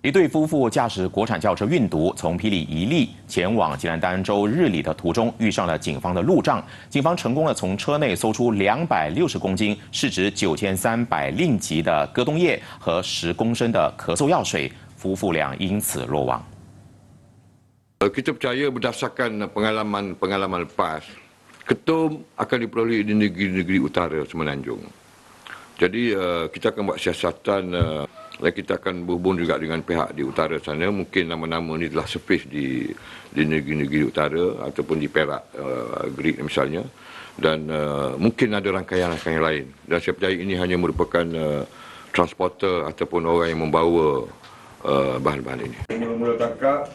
一对夫妇驾驶国产轿车运毒，从霹雳宜利前往吉兰丹州日里的途中，遇上了警方的路障。警方成功的从车内搜出260公斤、市值9300令吉的戈东叶和10公升的咳嗽药水，夫妇俩因此落网。Kita percaya berdasarkan pengalaman lepas, ketum akan diperoleh di negeri-negeri utara Semenanjung. Jadi kita akan buat siasatan dan kita akan berhubung juga dengan pihak di utara sana. Mungkin nama-nama ini telah surface di negeri-negeri utara ataupun di Perak, Greek misalnya. Dan mungkin ada rangkaian-rangkaian lain. Dan saya percaya ini hanya merupakan transporter ataupun orang yang membawa bahan-bahan ini. Mula-mula tangkap.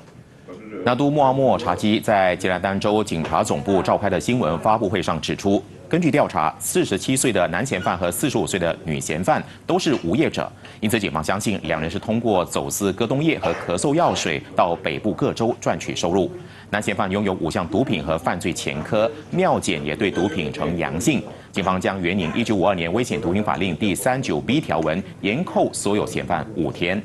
拿督穆阿莫查基在吉兰丹州警察总部召开的新闻发布会上指出，根据调查，47岁的男嫌犯和45岁的女嫌犯都是无业者，因此警方相信两人是通过走私戈东叶和咳嗽药水到北部各州赚取收入。男嫌犯拥有5项毒品和犯罪前科，尿检也对毒品呈阳性。警方将援引1952年危险毒品法令第39B 条文，严扣所有嫌犯5天。